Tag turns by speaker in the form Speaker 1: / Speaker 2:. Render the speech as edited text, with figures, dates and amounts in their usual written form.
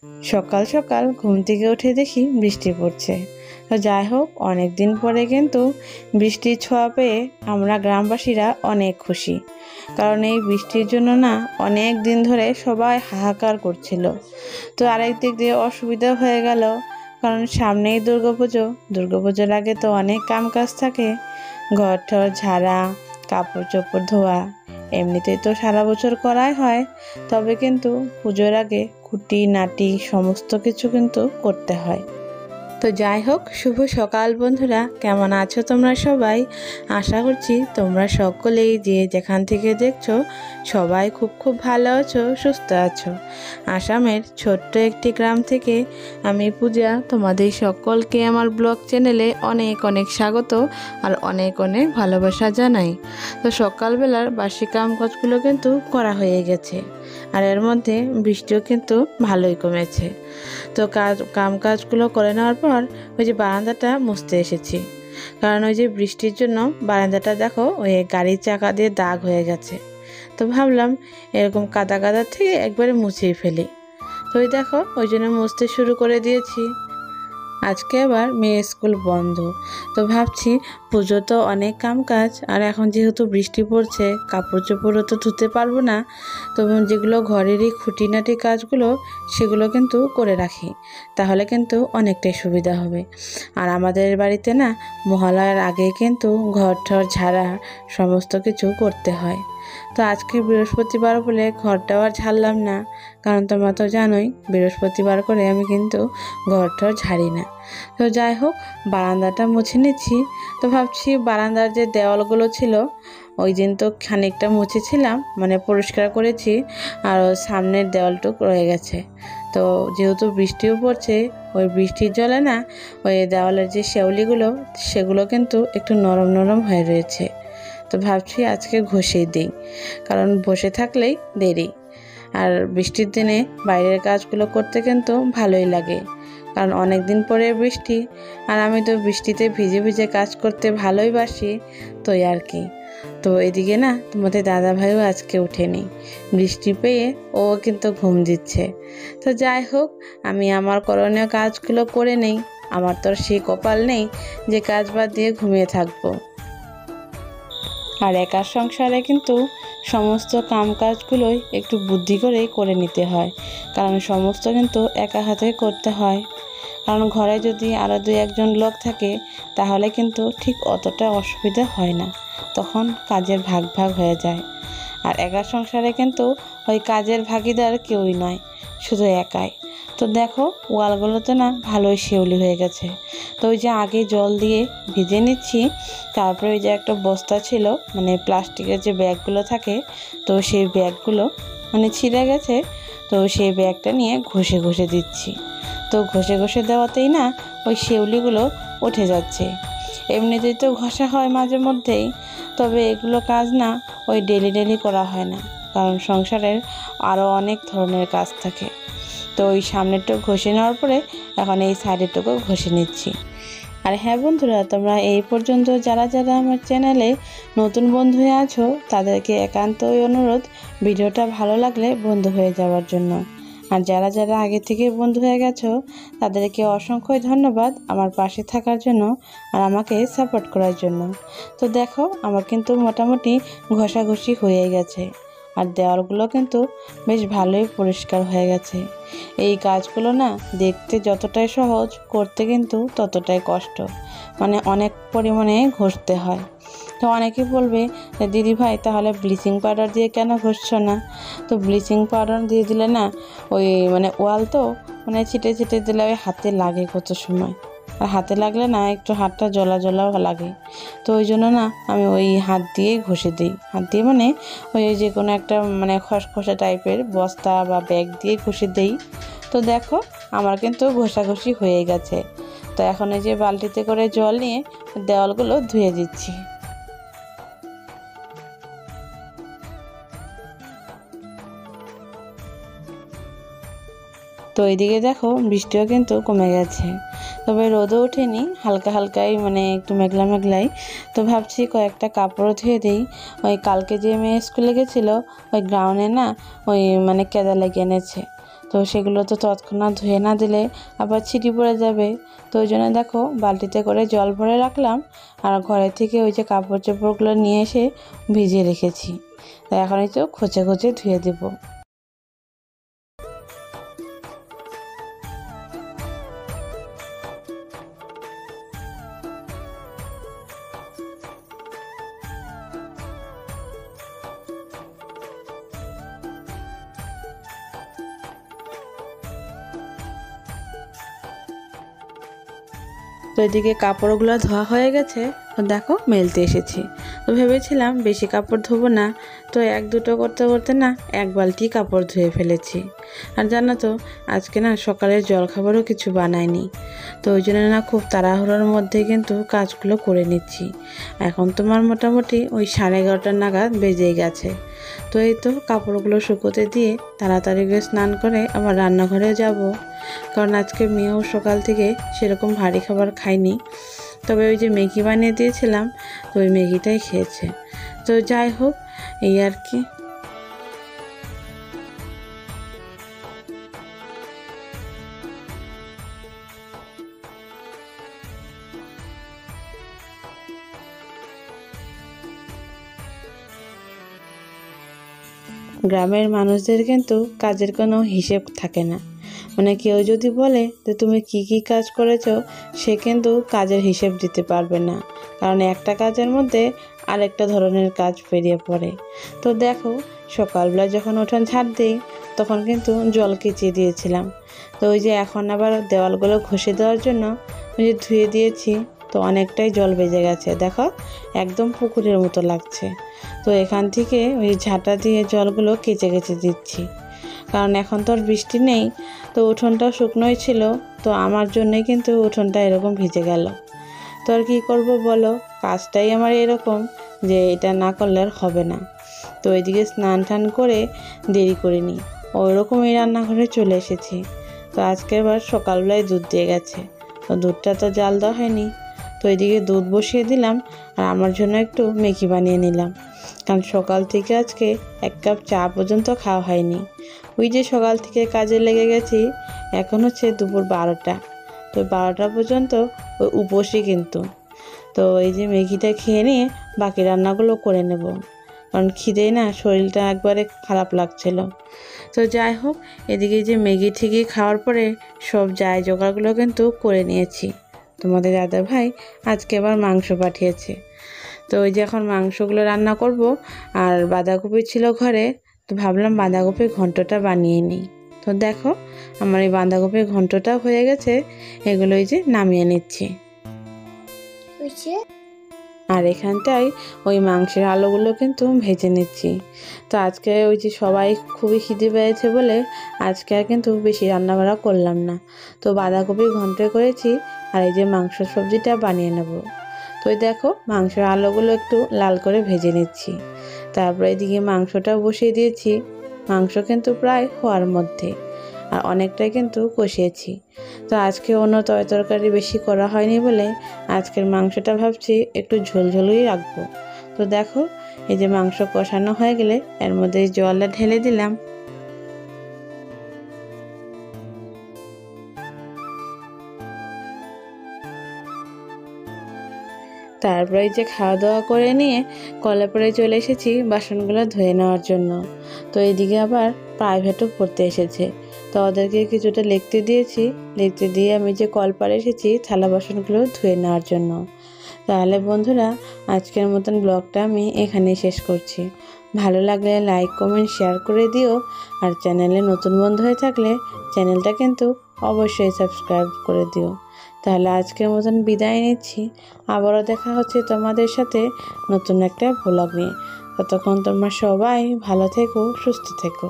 Speaker 1: সকাল সকাল ঘুম থেকে উঠে দেখি বৃষ্টি পড়ছে। তো যাই হোক, অনেক দিন পরে কিন্তু বৃষ্টির ছোঁয়া পেয়ে আমরা গ্রামবাসীরা অনেক খুশি। কারণ এই বৃষ্টির জন্য না অনেক দিন ধরে সবাই হাহাকার করছিল। তো আরেক দিক দিয়ে অসুবিধা হয়ে গেল, কারণ সামনেই দুর্গাপুজোর আগে তো অনেক কাম কাজ থাকে, ঘর ঠর ঝাড়া, কাপড় চোপড় ধোয়া, এমনিতেই তো সারা বছর করাই হয়। তবে কিন্তু পুজোর আগে খুঁটি নাটি সমস্ত কিছু কিন্তু করতে হয়। তো যাই হোক, শুভ সকাল বন্ধুরা, কেমন আছো তোমরা সবাই? আশা করছি তোমরা সকলেই যে যেখান থেকে দেখছো সবাই খুব ভালো আছো, সুস্থ আছো। আসামের ছোট্ট একটি গ্রাম থেকে আমি পূজা তোমাদের সকলকে আমার ব্লগ চ্যানেলে অনেক অনেক স্বাগত আর অনেক অনেক ভালোবাসা জানাই। তো সকালবেলার বাসি কাজগুলো কিন্তু করা হয়ে গেছে, আর এর মধ্যে বৃষ্টিও কিন্তু ভালোই কমেছে। তো কাজগুলো করে নেওয়ার পর ওই যে বারান্দাটা মুছতে এসেছি, কারণ ওই যে বৃষ্টির জন্য বারান্দাটা দেখো ওই গাড়ির চাকা দিয়ে দাগ হয়ে গেছে। তো ভাবলাম এরকম কাদা থেকে একবারে মুছিয়ে ফেলি। তো ওই দেখো ওই জন্য মুছতে শুরু করে দিয়েছি। আজকে আবার মেয়ের স্কুল বন্ধ, তো ভাবছি পুজো তো অনেক কাজ, আর এখন যেহেতু বৃষ্টি পড়ছে কাপড় চোপড়ও তো ধুতে পারবো না। তো যেগুলো ঘরেরই খুঁটিনাটি কাজগুলো সেগুলো কিন্তু করে রাখি, তাহলে কিন্তু অনেকটাই সুবিধা হবে। আর আমাদের বাড়িতে না মহালয়ার আগে কিন্তু ঘর ঠর ঝাড়া সমস্ত কিছু করতে হয়। তো আজকে বৃহস্পতিবার বলে ঘরটাও আর ঝাড়লাম না, কারণ তোমরা তো জানোই বৃহস্পতিবার করে আমি কিন্তু ঘর ঠর ঝাড়ি না। তো যাই হোক, বারান্দাটা মুছে নিচ্ছি। তো ভাবছি বারান্দার যে দেওয়ালগুলো ছিল ওই দিন তো খানিকটা মুছেছিলাম, মানে পরিষ্কার করেছি, আর সামনের দেওয়ালটুক রয়ে গেছে। তো যেহেতু বৃষ্টিও পড়ছে, ওই বৃষ্টির জলে না ওই দেওয়ালের যে শেওলিগুলো সেগুলো কিন্তু একটু নরম নরম হয়ে রয়েছে। তো ভাবছি আজকে ঘষেই দিই, কারণ বসে থাকলেই দেরি। আর বৃষ্টির দিনে বাইরের কাজগুলো করতে কিন্তু ভালোই লাগে, কারণ অনেক দিন পরে বৃষ্টি, আর আমি তো বৃষ্টিতে ভিজে ভিজে কাজ করতে ভালোই বাসি। তো আর কি। তো এদিকে না তোমাদের দাদা ভাইও আজকে ওঠেনি, বৃষ্টি পেয়ে ও কিন্তু ঘুম দিচ্ছে। তো যাই হোক, আমি আমার করণীয় কাজগুলো করে নেই। আমার তো সেই কপাল নেই যে কাজ বাদ দিয়ে ঘুমিয়ে থাকবো। আর একার সংসারে কিন্তু সমস্ত কাজগুলোই একটু বুদ্ধি করেই করে নিতে হয়, কারণ সমস্ত কিন্তু একা হাতে করতে হয়। কারণ ঘরে যদি আরও 2-1জন লোক থাকে তাহলে কিন্তু ঠিক অতটা অসুবিধা হয় না, তখন কাজের ভাগ হয়ে যায়। আর একা সংসারে কিন্তু ওই কাজের ভাগিদার কেউই নয়, শুধু একাই। তো দেখো ওয়ালগুলোতে না ভালোই শেওলি হয়ে গেছে। তো ওই যে আগে জল দিয়ে ভিজে নিচ্ছি, তারপরে ওই যে একটা বস্তা ছিল, মানে প্লাস্টিকের যে ব্যাগগুলো থাকে, তো সেই ব্যাগগুলো মানে ছিঁড়ে গেছে। তো সেই ব্যাগটা নিয়ে ঘষে দিচ্ছি। তো ঘষে দেওয়াতেই না ওই শেওলিগুলো উঠে যাচ্ছে। এমনিতেই তো ঘষা হয় মাঝে মধ্যেই, তবে এগুলো কাজ না ওই ডেলি করা হয় না, কারণ সংসারের আরও অনেক ধরনের কাজ থাকে। তো ওই সামনেরটুকু ঘষে নেওয়ার পরে এখন এই সাইডেরটুকু ঘষে নিচ্ছি। আর হ্যাঁ বন্ধুরা, তোমরা এই পর্যন্ত যারা আমার চ্যানেলে নতুন বন্ধু হয়ে আছো তাদেরকে একান্তই অনুরোধ ভিডিওটা ভালো লাগলে বন্ধু হয়ে যাওয়ার জন্য। আর যারা আগে থেকে বন্ধু হয়ে গেছো তাদেরকে অসংখ্য ধন্যবাদ আমার পাশে থাকার জন্য আর আমাকে সাপোর্ট করার জন্য। তো দেখো আমার কিন্তু মোটামুটি ঘষাঘষি হয়ে গেছে, আর দেওয়ালগুলো কিন্তু বেশ ভালোই পরিষ্কার হয়ে গেছে। এই কাজগুলো না দেখতে যতটাই সহজ, করতে কিন্তু ততটাই কষ্ট, মানে অনেক পরিমাণে ঘষতে হয়। তো অনেকে বলবে দিদি ভাই তাহলে ব্লিচিং পাউডার দিয়ে কেন ঘষছো না? তো ব্লিচিং পাউডার দিয়ে দিলে না ওই মানে ওয়াল তো মানে ছিটে দিলে ওই হাতে লাগে কত সময়, আর হাতে লাগলে না একটু হাতটা জ্বলাও লাগে। তো ওই জন্য না আমি ওই হাত দিয়েই ঘষে দিই। হাত দিয়ে মানে ওই যে কোনো একটা মানে খসখসে টাইপের বস্তা বা ব্যাগ দিয়ে ঘষে দিই। তো দেখো আমার কিন্তু ঘষাঘষি হয়ে গেছে। তো এখন এই যে বালতিতে করে জল নিয়ে দেওয়ালগুলো ধুয়ে দিচ্ছি। তো এইদিকে দেখো বৃষ্টিও কিন্তু কমে গেছে, তবে রোদও ওঠেনি, হালকাই মানে একটু মেঘলাই। তো ভাবছি কয়েকটা কাপড়ও ধুয়ে দিই। ওই কালকে যে মেয়ে স্কুলে গেছিলো ওই গ্রাউন্ডে না ওই মানে কেদা লেগে এনেছে। তো তো সেগুলো তো তৎক্ষণাৎ ধুয়ে না দিলে আবার ছিটি পড়ে যাবে। তো ওই জন্য দেখো বালতিতে করে জল ভরে রাখলাম, আর ঘরে থেকে ওই যে কাপড় চোপড়গুলো নিয়ে এসে ভিজিয়ে রেখেছি। তো এখন এই তো খোঁচে খোঁচে ধুয়ে দেবো। তো এদিকে কাপড়গুলো ধোয়া হয়ে গেছে, তো দেখো মেলতে এসেছি। তো ভেবেছিলাম বেশি কাপড় ধোবো না, তো এক দুটো করতে করতে না এক বালতি কাপড় ধুয়ে ফেলেছি। আর জানো তো আজকে না সকালের জলখাবারও কিছু বানাইনি, তো ওই জন্য না খুব তাড়াহুড়োর মধ্যে কিন্তু কাজগুলো করে নিচ্ছি। এখন তোমার মোটামুটি ওই 11:30 নাগাদ বেজেই গেছে। তো এই তো কাপড়গুলো শুকোতে দিয়ে তাড়াতাড়ি করে স্নান করে আবার রান্নাঘরে যাব, কারণ আজকে মেয়েও সকাল থেকে সেরকম ভারী খাবার খায়নি। তবে ওই যে ম্যাগি বানিয়ে দিয়েছিলাম, তো ওই ম্যাগিটাই খেয়েছে। তো যাই হোক, এই আর কি। গ্রামের মানুষদের কিন্তু কাজের কোনো হিসেব থাকে না। মানে কেউ যদি বলে যে তুমি কি কি কাজ করেছো, সে কিন্তু কাজের হিসেব দিতে পারবে না, কারণ একটা কাজের মধ্যে আরেকটা ধরনের কাজ বেরিয়ে পড়ে। তো দেখো সকালবেলা যখন উঠোন ঝাড় দিই তখন কিন্তু জল কেচিয়ে দিয়েছিলাম। তো ওই যে এখন আবার দেওয়ালগুলো ঘষে দেওয়ার জন্য ওই যে ধুয়ে দিয়েছি, তো অনেকটাই জল বেজে গেছে, দেখো একদম পুকুরের মতো লাগছে। তো এখান থেকে ওই ঝাঁটা দিয়ে জলগুলো কেচে কেচে দিচ্ছি, কারণ এখন তো আর বৃষ্টি নেই। তো উঠোনটাও শুকনোই ছিল, তো আমার জন্যই কিন্তু উঠোনটা এরকম ভিজে গেল। তো আর কী করবো বলো, কাজটাই আমার এরকম যে এটা না করলে আর হবে না। তো ওইদিকে স্নান টান করে দেরি করিনি, ওইরকমই রান্নাঘরে চলে এসেছি। তো আজকে আবার সকালবেলায় দুধ দিয়ে গেছে, তো দুধটা তো জাল দেওয়া হয়নি। তো এদিকে দুধ বসিয়ে দিলাম, আর আমার জন্য একটু ম্যাগি বানিয়ে নিলাম, কারণ সকাল থেকে আজকে 1 কাপ চা পর্যন্ত খাওয়া হয়নি। ওই যে সকাল থেকে কাজে লেগে গেছি, এখন হচ্ছে দুপুর 12টা, তো 12টা পর্যন্ত ওই উপোসই কিন্তু। তো এই যে ম্যাগিটা খেয়ে নিয়ে বাকি রান্নাগুলো করে নেব, কারণ খিদে না শরীরটা একবারে খারাপ লাগছিল। তো যাই হোক, এদিকে যে ম্যাগি ঠিকই খাওয়ার পরে সব জোগাড়গুলো কিন্তু করে নিয়েছি। তোমাদের দাদা ভাই আজকে আবার মাংস পাঠিয়েছে, তো ওই যে এখন মাংসগুলো রান্না করব। আর বাঁধাকপি ছিল ঘরে, তো ভাবলাম বাঁধাকপির ঘন্টটা বানিয়ে নিই। তো দেখো আমার এই বাঁধাকপির ঘন্টটাও হয়ে গেছে, এগুলো ওই যে নামিয়ে নিচ্ছি। আর এখানটায় ওই মাংসের আলুগুলো কিন্তু ভেজে নিচ্ছি। তো আজকে ওই যে সবাই খুবই খিদে পেয়েছে বলে আজকে আর কিন্তু বেশি রান্নাবাড়া করলাম না। তো বাঁধাকপি ঘন্ট করেছি, আর এই যে মাংস সবজিটা বানিয়ে নেব। তো এই দেখো মাংসের আলুগুলো একটু লাল করে ভেজে নিচ্ছি, তারপরে এদিকে মাংসটাও বসিয়ে দিয়েছি। মাংস কিন্তু প্রায় হওয়ার মধ্যে, আর অনেকটাই কিন্তু কষিয়েছি। তো আজকে অন্য তরকারি বেশি করা হয়নি বলে আজকের মাংসটা ভাবছি একটু ঝোলঝোলই রাখবো। তো দেখো এই যে মাংস কষানো হয়ে গেলে এর মধ্যে জলটা ঢেলে দিলাম। তারপরে যে খাওয়া দাওয়া করে নিয়ে কলাপাড়ে চলে এসেছি বাসনগুলো ধুয়ে নেওয়ার জন্য। তো এইদিকে আবার প্রাইভেটও পড়তে এসেছে, তো ওদেরকে কিছুটা লিখতে দিয়েছি, লিখতে দিয়ে আমি যে কলপাড়ে এসেছি থালা বাসনগুলো ধুয়ে নেওয়ার জন্য। তাহলে বন্ধুরা আজকের মতন ব্লগটা আমি এখানেই শেষ করছি। ভালো লাগলে লাইক কমেন্ট শেয়ার করে দিও, আর চ্যানেলে নতুন বন্ধু হয়ে থাকলে চ্যানেলটা কিন্তু অবশ্যই সাবস্ক্রাইব করে দিও। তাহলে আজকের মতন বিদায় নিচ্ছি, আবারও দেখা হচ্ছে তোমাদের সাথে নতুন একটা ব্লগ নিয়ে। ততক্ষণ তোমরা সবাই ভালো থেকো, সুস্থ থেকো।